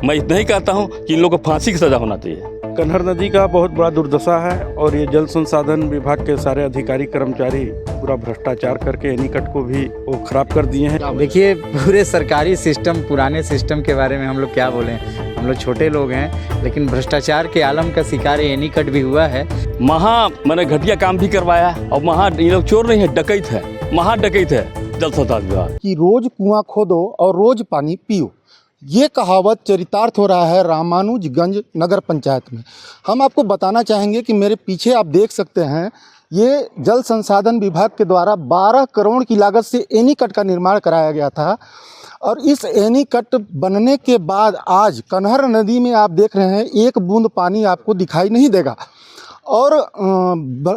मैं इतना ही कहता हूँ कि इन लोगों को फांसी की सज़ा होना चाहिए। कन्हर नदी का बहुत बड़ा दुर्दशा है और ये जल संसाधन विभाग के सारे अधिकारी कर्मचारी पूरा भ्रष्टाचार करके एनीकट को भी वो खराब कर दिए हैं। देखिए, पूरे सरकारी सिस्टम, पुराने सिस्टम के बारे में हम लोग क्या बोलें, हम लोग छोटे लोग हैं, लेकिन भ्रष्टाचार के आलम का शिकार एनीकट भी हुआ है। मैंने घटिया काम भी करवाया और ये लोग चोर नहीं है, डकैत है, डकैत है जल संसाधन विभाग। कि रोज कुआं खोदो और रोज पानी पियो, ये कहावत चरितार्थ हो रहा है रामानुजगंज नगर पंचायत में। हम आपको बताना चाहेंगे कि मेरे पीछे आप देख सकते हैं, ये जल संसाधन विभाग के द्वारा 12 करोड़ की लागत से एनीकट का निर्माण कराया गया था और इस एनीकट बनने के बाद आज कन्हर नदी में आप देख रहे हैं एक बूंद पानी आपको दिखाई नहीं देगा। और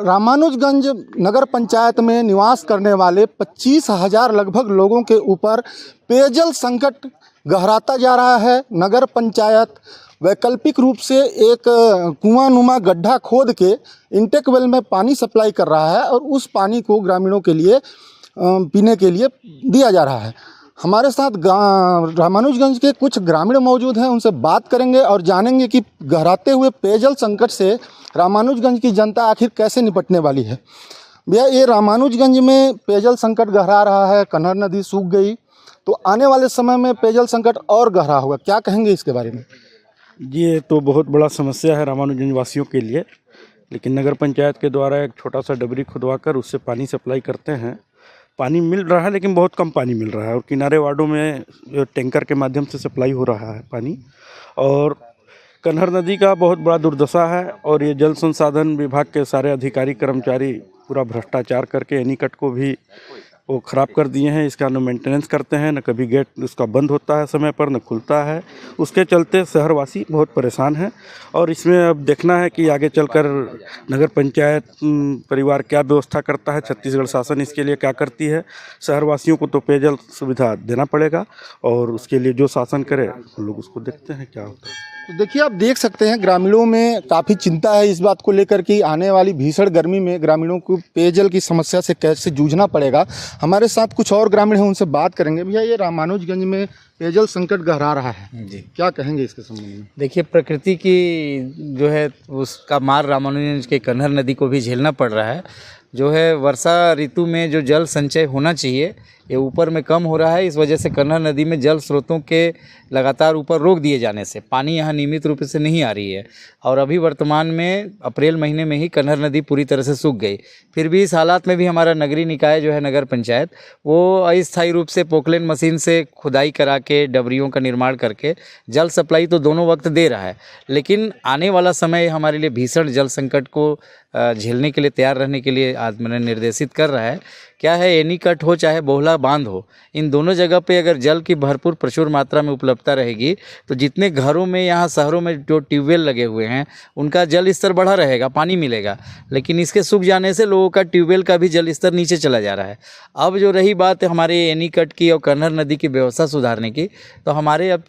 रामानुजगंज नगर पंचायत में निवास करने वाले 25,000 लगभग लोगों के ऊपर पेयजल संकट गहराता जा रहा है। नगर पंचायत वैकल्पिक रूप से एक कुआं-नुमा गड्ढा खोद के इंटेक वेल में पानी सप्लाई कर रहा है और उस पानी को ग्रामीणों के लिए पीने के लिए दिया जा रहा है। हमारे साथ रामानुजगंज के कुछ ग्रामीण मौजूद हैं, उनसे बात करेंगे और जानेंगे कि गहराते हुए पेयजल संकट से रामानुजगंज की जनता आखिर कैसे निपटने वाली है। भैया, ये रामानुजगंज में पेयजल संकट गहरा रहा है, कन्हर नदी सूख गई, तो आने वाले समय में पेयजल संकट और गहरा होगा, क्या कहेंगे इसके बारे में? ये तो बहुत बड़ा समस्या है रामानुजगंज वासियों के लिए, लेकिन नगर पंचायत के द्वारा एक छोटा सा डबरी खुदवाकर उससे पानी सप्लाई करते हैं। पानी मिल रहा है लेकिन बहुत कम पानी मिल रहा है और किनारे वार्डों में टैंकर के माध्यम से सप्लाई हो रहा है पानी। और कन्हर नदी का बहुत बड़ा दुर्दशा है और ये जल संसाधन विभाग के सारे अधिकारी कर्मचारी पूरा भ्रष्टाचार करके एनीकट को भी वो ख़राब कर दिए हैं। इसका न मेंटेनेंस करते हैं, न कभी गेट उसका बंद होता है समय पर, न खुलता है। उसके चलते शहरवासी बहुत परेशान हैं और इसमें अब देखना है कि आगे चलकर नगर पंचायत परिवार क्या व्यवस्था करता है, छत्तीसगढ़ शासन इसके लिए क्या करती है। शहरवासियों को तो पेयजल सुविधा देना पड़ेगा और उसके लिए जो शासन करे हम लोग उसको देखते हैं क्या होता है। तो देखिए, आप देख सकते हैं ग्रामीणों में काफ़ी चिंता है इस बात को लेकर कि आने वाली भीषण गर्मी में ग्रामीणों को पेयजल की समस्या से कैसे जूझना पड़ेगा। हमारे साथ कुछ और ग्रामीण हैं, उनसे बात करेंगे। भैया, ये रामानुजगंज में पेयजल संकट गहरा रहा है जी, क्या कहेंगे इसके संबंध में? देखिए, प्रकृति की जो है उसका मार रामानुजगंज के कन्हर नदी को भी झेलना पड़ रहा है। जो है वर्षा ऋतु में जो जल संचय होना चाहिए ये ऊपर में कम हो रहा है। इस वजह से कन्हर नदी में जल स्रोतों के लगातार ऊपर रोक दिए जाने से पानी यहाँ नियमित रूप से नहीं आ रही है और अभी वर्तमान में अप्रैल महीने में ही कन्हर नदी पूरी तरह से सूख गई। फिर भी इस हालात में भी हमारा नगरीय निकाय जो है नगर पंचायत, वो अस्थायी रूप से पोकलेन मशीन से खुदाई करा के डबरियों का निर्माण करके जल सप्लाई तो दोनों वक्त दे रहा है, लेकिन आने वाला समय हमारे लिए भीषण जल संकट को झेलने के लिए तैयार रहने के लिए आज मैंने निर्देशित कर रहा है। क्या है, एनीकट हो चाहे बोहला बांध हो, इन दोनों जगह पे अगर जल की भरपूर प्रचुर मात्रा में उपलब्धता रहेगी तो जितने घरों में यहाँ शहरों में जो ट्यूबवेल लगे हुए हैं उनका जल स्तर बढ़ा रहेगा, पानी मिलेगा। लेकिन इसके सूख जाने से लोगों का ट्यूबवेल का भी जल स्तर नीचे चला जा रहा है। अब जो रही बात हमारे एनीकट की और कन्हर नदी की व्यवस्था सुधारने की, तो हमारे अब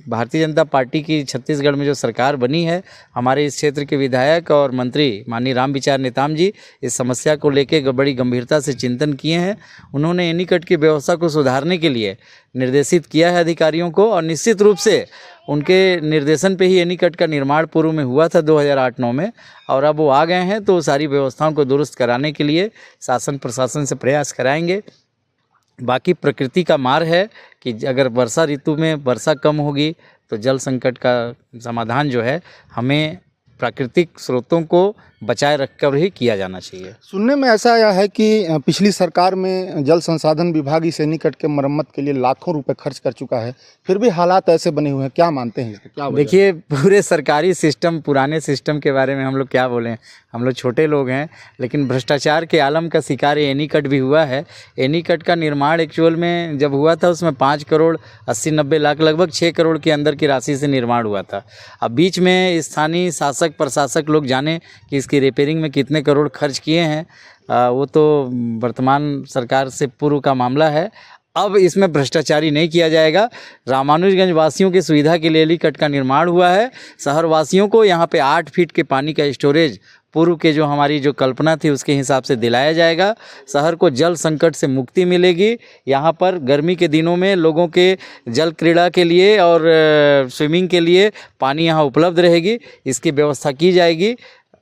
भारतीय जनता पार्टी की छत्तीसगढ़ में जो सरकार बनी है, हमारे इस क्षेत्र के विधायक और मंत्री माननीय रामविचार नेताम जी इस समस्या को लेकर बड़ी गंभीरता से चिंतन किए हैं। उन्होंने एनीकट की व्यवस्था को सुधारने के लिए निर्देशित किया है अधिकारियों को और निश्चित रूप से उनके निर्देशन पे ही एनीकट का निर्माण पूर्व में हुआ था 2008-9 में और अब वो आ गए हैं तो सारी व्यवस्थाओं को दुरुस्त कराने के लिए शासन प्रशासन से प्रयास कराएंगे। बाकी प्रकृति का मार है कि अगर वर्षा ऋतु में वर्षा कम होगी तो जल संकट का समाधान जो है हमें प्राकृतिक स्रोतों को बचाए रखकर ही किया जाना चाहिए। सुनने में ऐसा आया है कि पिछली सरकार में जल संसाधन विभाग इस एनीकट के मरम्मत के लिए लाखों रुपए खर्च कर चुका है, फिर भी हालात ऐसे बने हुए हैं, क्या मानते हैं इसका, क्या वजह है? देखिए, पूरे सरकारी सिस्टम, पुराने सिस्टम के बारे में हम लोग क्या बोलें, हम लोग छोटे लोग हैं, लेकिन भ्रष्टाचार के आलम का शिकार एनीकट भी हुआ है। एनीकट का निर्माण एक्चुअल में जब हुआ था उसमें 5 करोड़ 80-90 लाख लगभग 6 करोड़ के अंदर की राशि से निर्माण हुआ था। अब बीच में स्थानीय शासक प्रशासक लोग जाने कि इसकी रिपेयरिंग में कितने करोड़ खर्च किए हैं, वो तो वर्तमान सरकार से पूर्व का मामला है। अब इसमें भ्रष्टाचारी नहीं किया जाएगा। रामानुजगंज वासियों की सुविधा के लिए एनीकट का निर्माण हुआ है। शहर वासियों को यहाँ पे 8 फीट के पानी का स्टोरेज पूर्व के जो हमारी जो कल्पना थी उसके हिसाब से दिलाया जाएगा। शहर को जल संकट से मुक्ति मिलेगी। यहाँ पर गर्मी के दिनों में लोगों के जल क्रीड़ा के लिए और स्विमिंग के लिए पानी यहाँ उपलब्ध रहेगी, इसकी व्यवस्था की जाएगी।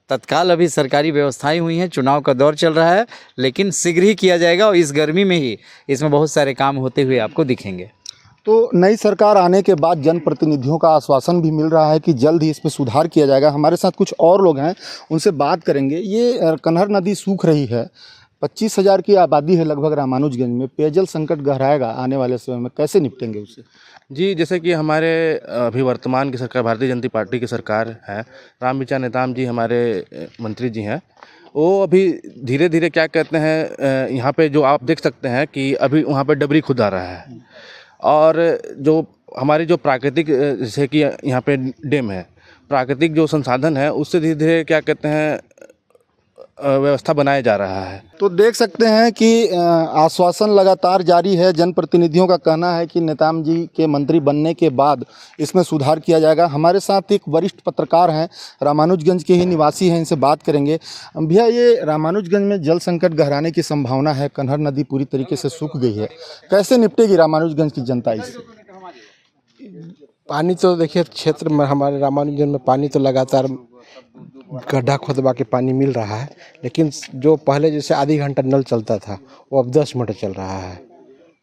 तत्काल अभी सरकारी व्यवस्थाएं हुई हैं, चुनाव का दौर चल रहा है, लेकिन शीघ्र ही किया जाएगा और इस गर्मी में ही इसमें बहुत सारे काम होते हुए आपको दिखेंगे। तो नई सरकार आने के बाद जनप्रतिनिधियों का आश्वासन भी मिल रहा है कि जल्द ही इसमें सुधार किया जाएगा। हमारे साथ कुछ और लोग हैं, उनसे बात करेंगे। ये कन्हर नदी सूख रही है, 25,000 की आबादी है लगभग रामानुजगंज में। पेयजल संकट गहराएगा आने वाले समय में, कैसे निपटेंगे उससे? जी, जैसे कि हमारे अभी वर्तमान की सरकार भारतीय जनता पार्टी की सरकार है, रामविचार नेताम जी हमारे मंत्री जी हैं, वो अभी धीरे धीरे क्या कहते हैं, यहाँ पे जो आप देख सकते हैं कि अभी वहाँ पे डबरी खुदा रहा है। और जो हमारी जो प्राकृतिक जैसे कि यहाँ पे डैम है, प्राकृतिक जो संसाधन है उससे धीरे धीरे क्या कहते हैं व्यवस्था बनाया जा रहा है। तो देख सकते हैं कि आश्वासन लगातार जारी है। जनप्रतिनिधियों का कहना है कि नेताम जी के मंत्री बनने के बाद इसमें सुधार किया जाएगा। हमारे साथ एक वरिष्ठ पत्रकार हैं, रामानुजगंज के ही निवासी हैं, इनसे बात करेंगे। भैया, ये रामानुजगंज में जल संकट गहराने की संभावना है, कन्हर नदी पूरी तरीके से सूख गई है, कैसे निपटेगी रामानुजगंज की जनता इससे? पानी तो देखिए क्षेत्र में हमारे रामानुजगंज में पानी तो लगातार गड्ढा खोदवा के पानी मिल रहा है, लेकिन जो पहले जैसे आधी घंटा नल चलता था वो अब 10 मिनट चल रहा है।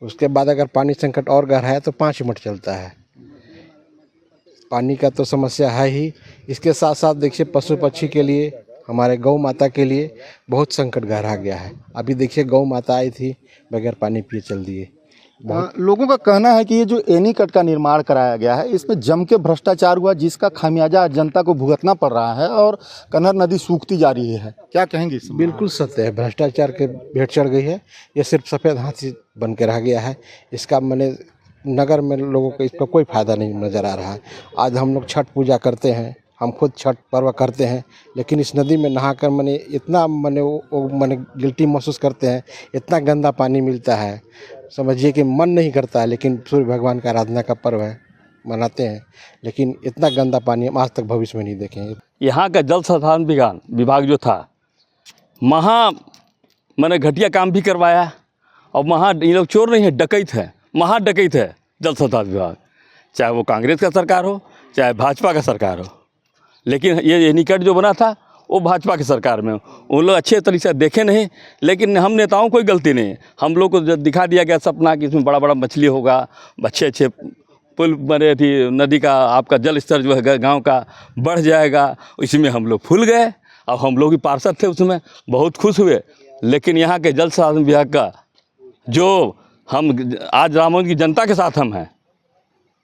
उसके बाद अगर पानी संकट और गहरा है तो 5 मिनट चलता है। पानी का तो समस्या है ही, इसके साथ साथ देखिए पशु पक्षी के लिए, हमारे गौ माता के लिए बहुत संकट गहरा गया है। अभी देखिए गौ माता आई थी बगैर पानी पिए चल दिए। लोगों का कहना है कि ये जो एनीकट का निर्माण कराया गया है इसमें जम के भ्रष्टाचार हुआ, जिसका खामियाजा जनता को भुगतना पड़ रहा है और कन्हर नदी सूखती जा रही है। क्या कहेंगे इसमें? बिल्कुल सत्य है, भ्रष्टाचार के भेंट चढ़ गई है। ये सिर्फ सफ़ेद हाथी बन के रह गया है। इसका मैंने नगर में लोगों को इसका कोई फ़ायदा नहीं नज़र आ रहा है। आज हम लोग छठ पूजा करते हैं, हम खुद छठ पर्व करते हैं, लेकिन इस नदी में नहाकर मैंने इतना मैंने गिल्टी महसूस करते हैं। इतना गंदा पानी मिलता है, समझिए कि मन नहीं करता है। लेकिन सूर्य भगवान का आराधना का पर्व है, मनाते हैं, लेकिन इतना गंदा पानी हम आज तक भविष्य में नहीं देखेंगे। यहाँ का जल संसाधन विभाग जो था, मैंने घटिया काम भी करवाया। और ये लोग चोर नहीं है, डकैत है, डकैत है जल संसाधन विभाग, चाहे वो कांग्रेस का सरकार हो चाहे भाजपा का सरकार हो। लेकिन ये एनीकट जो बना था वो भाजपा की सरकार में उन लोग अच्छे तरीके से देखे नहीं, लेकिन हम नेताओं कोई गलती नहीं है। हम लोग को जब दिखा दिया गया सपना कि इसमें बड़ा बड़ा मछली होगा, अच्छे अच्छे पुल बने थी, नदी का आपका जल स्तर जो है गांव का बढ़ जाएगा, इसमें हम लोग फूल गए। अब हम लोग भी पार्षद थे उसमें, बहुत खुश हुए। लेकिन यहाँ के जल संसाधन विभाग का जो हम आज रामानुजगंज की जनता के साथ हम हैं,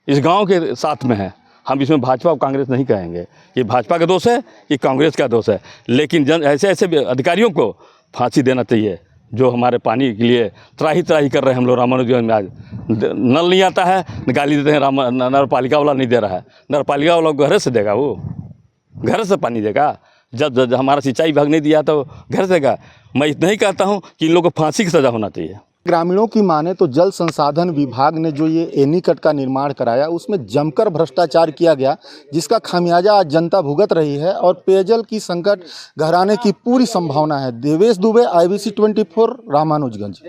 इस गाँव के साथ में हैं। हम इसमें भाजपा और कांग्रेस नहीं कहेंगे कि भाजपा का दोष है कि कांग्रेस का दोष है, लेकिन ऐसे अधिकारियों को फांसी देना चाहिए जो हमारे पानी के लिए त्राही कर रहे हैं। हम लोग रामानुजगंज में आज नल नहीं आता है, गाली देते हैं, नगरपालिका वाला नहीं दे रहा है। नगरपालिका वाला घर से देगा, वो घर से पानी देगा। जब हमारा सिंचाई विभाग नहीं दिया तो घर से देगा। मैं इतना ही कहता हूँ कि इन लोगों को फांसी की सज़ा होना चाहिए। ग्रामीणों की माने तो जल संसाधन विभाग ने जो ये एनीकट का निर्माण कराया उसमें जमकर भ्रष्टाचार किया गया, जिसका खामियाजा आज जनता भुगत रही है और पेयजल की संकट गहराने की पूरी संभावना है। देवेश दुबे, IBC 24, रामानुजगंज।